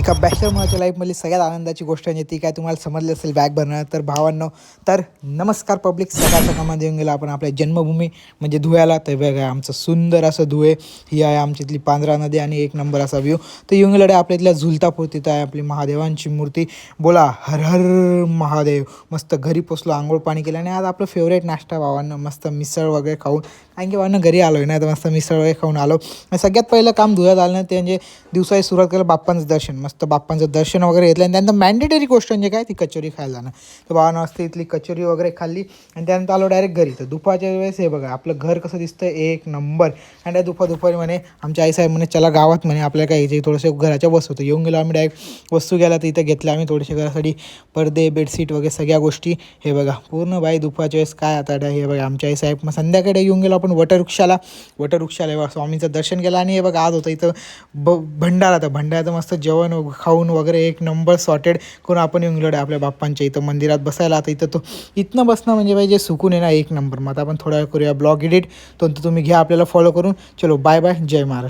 एका बॅचलर मुलाच्या लाईफमधली सगळ्यात आनंदाची गोष्ट म्हणजे ती काय तुम्हाला समजली असेल बॅग भरणार. तर भावांनो, तर नमस्कार पब्लिक. सकाळ सकाळमध्ये येऊन गेला आपण आपल्या जन्मभूमी म्हणजे धुळ्याला. तर बघा आमचं सुंदर असं धुळे, ही आहे आमची इथली पांढरा नदी आणि एक नंबर असा व्ह्यू. तर येऊन गेला आपल्या इथल्या झुलतापूर, तिथं आहे आपली महादेवांची मूर्ती. बोला हर हर महादेव. मस्त घरी पोचलो, आंघोळ पाणी केलं आणि आज आपलं फेवरेट नाश्ता भावांना मस्त मिसळ वगैरे खाऊन, कारण की भावांना घरी आलो आहे ना, तर मस्त मिसळ वगैरे खाऊन आलो. आणि सगळ्यात पहिलं काम धुळ्यात आलं ते म्हणजे दिवसाची सुरुवात केलं बाप्पांचं दर्शन. मस्त बाप्पांचं दर्शन वगैरे घेतलं आणि त्यानंतर मॅन्डेटरी गोष्ट म्हणजे काय, ती कचोरी खायला जाणं. तर बाबांना वाजता इथली कचोरी वगैरे खाल्ली आणि त्यानंतर आलो डायरेक्ट घरी. तर दुपारच्या वेळेस हे बघा आपलं घर कसं दिसतं, एक नंबर. आणि त्या दुपारी म्हणे आमच्या आईसाहेब म्हणे चला गावात म्हणे आपल्याला काय यायचे थोडेसे घराच्या वस्तू होतं. येऊन गेलो आम्ही डायरेक्ट वस्तू गेला तर इथं घेतल्या आम्ही थोडेसे घरासाठी पडदे बेडशीट वगैरे सगळ्या गोष्टी. हे बघा पूर्ण बाई दुपारच्या वेळेस काय आता हे बघा आमच्या आईसाहेब. मग संध्याकाळी येऊन गेलो आपण वटवृक्षाला स्वामींचं दर्शन केलं. आणि हे बघा आज होतं इथं भंडारा. तर भंडाराचं मस्त जेवण खाऊन वगैरे एक नंबर सॉर्टेड करून आपण येऊन गेलो आपल्या बाप्पांच्या इथं मंदिरात बसायला. आता इथं तो इथनं बसणं म्हणजे पाहिजे सुकून आहे ना, एक नंबर. मग आता आपण थोड्या वेळ करूया ब्लॉग एडिट. तो तुम्ही घ्या आपल्याला फॉलो करून. चलो बाय बाय, जय महाराष्ट्र.